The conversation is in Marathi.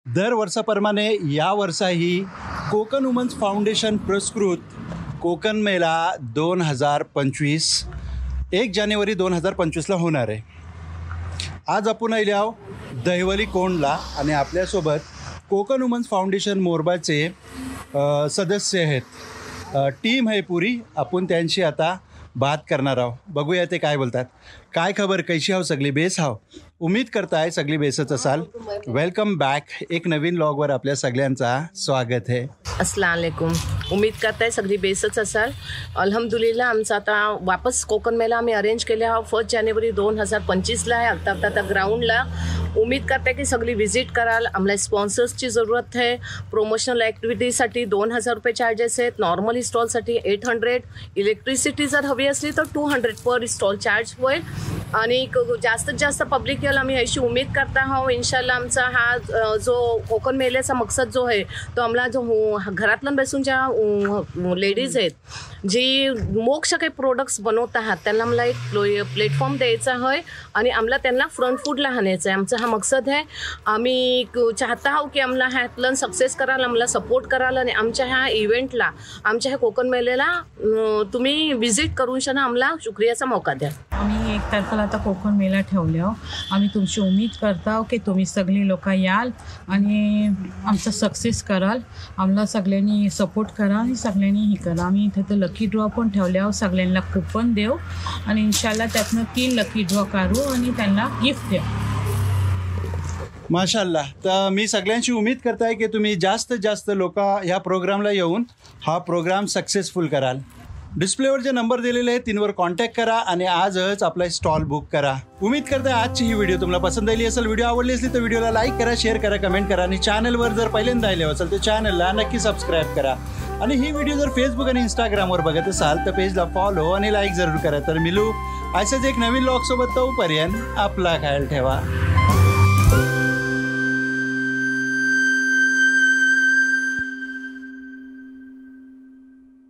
दर वर्षाप्रमाणे या वर्षाही कोकण वुमन्स फाउंडेशन पुरस्कृत कोकण मेळा 2025 1 जानेवारी 2025ला होणार आहे। आज आपण आले आहो दहिवली कोंडला आणि आपल्यासोबत कोकण वुमन्स फाउंडेशन मोरबाचे सदस्य आहेत, टीम आहे पुरी। आपण त्यांची आता बात करणार आहोत, बघूया ते काय बोलतात। काय खबर, कैशी हाव सगळी, बेस हाव? उम्मीद करताय सगळी बेसच असाल। वेलकम बॅक, एक नवीन व्लॉगवर आपल्या सगळ्यांचा स्वागत आहे। अस्सलाम वालेकुम। उम्मीद करताय सगळी बेसच असाल। अल्हम्दुलिल्लाह आमचा आता वापस कोकण मेला आम्ही अरेंज केले हा 1 जानेवारी 2025ला आहे। आता ग्राउंडला उम्मीद करते की सगळी विजिट कराल। आम्हाला स्पॉन्सर्सची जरूरत आहे। प्रोमोशनल ॲक्टिव्हिटीसाठी 2000 रुपये चार्जेस आहेत, नॉर्मल स्टॉलसाठी 800, इलेक्ट्रिसिटी जर हवी असली तर 200 पर स्टॉल चार्ज होईल आणि जास्तीत जास्त पब्लिक येईल आम्ही अशी उम्मीद करता आहोत। इन्शाल्लाह आमचा हा जो कोकण मेल्याचा मकसद जो आहे तो आम्हाला जो घरातलं बसून ज्या लेडीज आहेत जी मोक्ष काही प्रोडक्ट्स बनवत आहात त्यांना मला एक प्लॅटफॉर्म द्यायचा आहे आणि आम्हाला त्यांना फ्रंट फूडला आणायचं आहे। आमचा हा मकसद आहे। आम्ही चाहता आहोत की आम्हाला ह्यातलं सक्सेस कराल, आम्हाला सपोर्ट कराल आणि आमच्या ह्या इव्हेंटला, आमच्या ह्या कोकण मेळ्याला तुम्ही विजिट करून शना आम्हाला शुक्रियाचा मौका द्या। आम्ही 1 तारखेला आता कोकण मेळा ठेवला। आम्ही तुमची उम्मीद करता की तुम्ही सगळी लोक याल आणि आमचा सक्सेस कराल, आम्हाला सगळ्यांनी सपोर्ट करा आणि सगळ्यांनी हे करा। आम्ही इथे तर लकी ड्रॉ पण ठेवल्यावर सगळ्यांना कुपन देऊ आणि इन्शाल्लाह त्यातनं 3 लकी ड्रॉ करू आणि त्यांना गिफ्ट देऊ। माशाल्लाह। तर मी सगळ्यांची उम्मीद करताय की तुम्ही जास्तीत जास्त लोक ह्या प्रोग्रामला येऊन हा प्रोग्राम सक्सेसफुल कराल। डिस्प्लेवर जे नंबर दिलेले आहेत तीनवर कॉन्टॅक्ट करा आणि आजच आपला स्टॉल बुक करा। उम्मीद करते आजची ही व्हिडिओ तुम्हाला पसंत आली असेल। व्हिडिओ आवडली असली तर व्हिडिओला लाईक करा, शेअर करा, कमेंट करा आणि चॅनलवर जर पहिल्यांदा आले असेल तर चॅनलला नक्की सबस्क्राईब करा। आणि ही व्हिडिओ जर फेसबुक आणि इंस्टाग्रामवर बघत असाल तर पेजला फॉलो आणि लाईक जरूर करा। तर मिलू असेच एक नवीन व्लॉग सोबत, तोपर्यंत आपला ख्याल ठेवा।